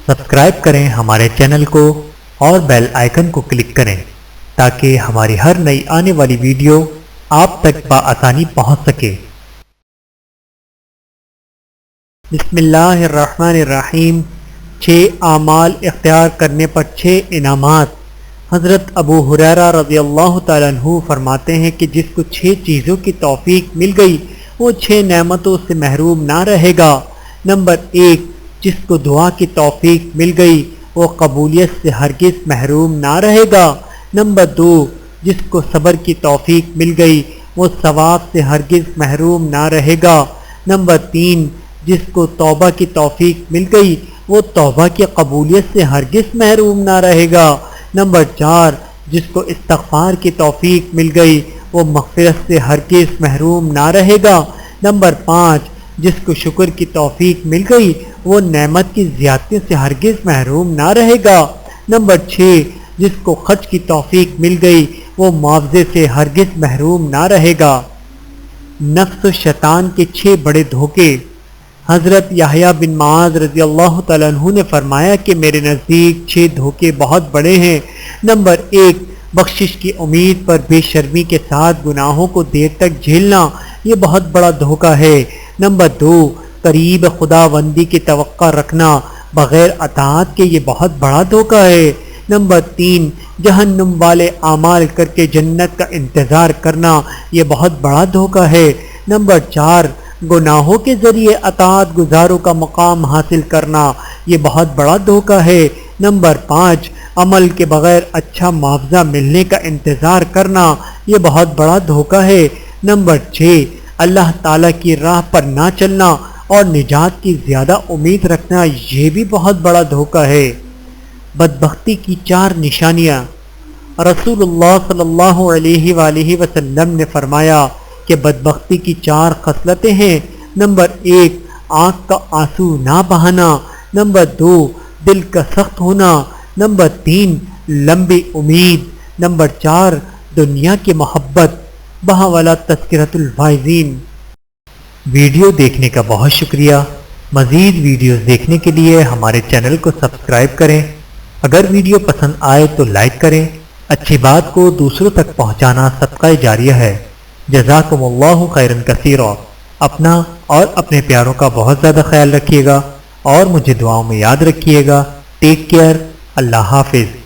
Subscribe کریں ہمارے channel کو اور بیل آئیکن کو کلک کریں تاکہ ہماری ہر نئی آنے والی ویڈیو آپ تک بآسانی پہنچ سکے۔ بسم اللہ الرحمن الرحیم۔ 6 اعمال اختیار کرنے پر 6 انعامات۔ حضرت ابو ہریرہ رضی اللہ تعالیٰ عنہ فرماتے ہیں کہ جس کو 6 چیزوں کی توفیق مل گئی وہ 6 نعمتوں سے محروم نہ رہے گا۔ نمبر 1، جس کو دعا کی توفیق مل گئی وہ قبولیت سے ہرگز محروم نہ رہے گا۔ نمبر 2، جس کو صبر کی توفیق مل گئی وہ ثواب سے ہرگز محروم نہ رہے گا۔ نمبر 3، جس کو توبہ کی توفیق مل گئی وہ توبہ کی قبولیت سے ہرگز محروم نہ رہے گا۔ نمبر 4، جس کو استغفار کی توفیق مل گئی وہ مغفرت سے ہرگز محروم نہ رہے گا۔ نمبر 5، جس کو شکر کی توفیق مل گئی وہ نعمت کی زیادتی سے ہرگز محروم نہ رہے گا۔ نمبر 6، جس کو خرچ کی توفیق مل گئی وہ معاوضے سے ہرگز محروم نہ رہے گا۔ نفس و شیطان کے 6 بڑے دھوکے۔ حضرت یحییٰ بن معاذ رضی اللہ تعالیٰ عنہ نے فرمایا کہ میرے نزدیک 6 دھوکے بہت بڑے ہیں۔ نمبر 1، بخشش کی امید پر بے شرمی کے ساتھ گناہوں کو دیر تک جھیلنا، یہ بہت بڑا دھوکہ ہے۔ نمبر 2، قریب خداوندی کی توقع رکھنا بغیر اطاعت کے، یہ بہت بڑا دھوکہ ہے۔ نمبر 3، جہنم والے اعمال کر کے جنت کا انتظار کرنا، یہ بہت بڑا دھوکہ ہے۔ نمبر 4، گناہوں کے ذریعے اطاعت گزاروں کا مقام حاصل کرنا، یہ بہت بڑا دھوکہ ہے۔ نمبر 5، عمل کے بغیر اچھا معاوضہ ملنے کا انتظار کرنا، یہ بہت بڑا دھوکہ ہے۔ نمبر 6، اللہ تعالیٰ کی راہ پر نہ چلنا اور نجات کی زیادہ امید رکھنا، یہ بھی بہت بڑا دھوکہ ہے۔ بدبختی کی 4 نشانیاں۔ رسول اللہ صلی اللہ علیہ وآلہ وسلم نے فرمایا کہ بدبختی کی 4 خصلتیں ہیں۔ نمبر 1، آنکھ کا آنسو نہ بہانا۔ نمبر 2، دل کا سخت ہونا۔ نمبر 3، لمبی امید۔ نمبر 4، دنیا کی محبت۔ بہاولا تذکرۃ الواعظین۔ ویڈیو دیکھنے کا بہت شکریہ۔ مزید ویڈیوز دیکھنے کے لیے ہمارے چینل کو سبسکرائب کریں۔ اگر ویڈیو پسند آئے تو لائک کریں۔ اچھی بات کو دوسروں تک پہنچانا صدقہ جاریہ ہے۔ جزاکم اللہ خیرا کثیرا۔ اپنا اور اپنے پیاروں کا بہت زیادہ خیال رکھیے گا اور مجھے دعاؤں میں یاد رکھیے گا۔ Take care. اللہ حافظ۔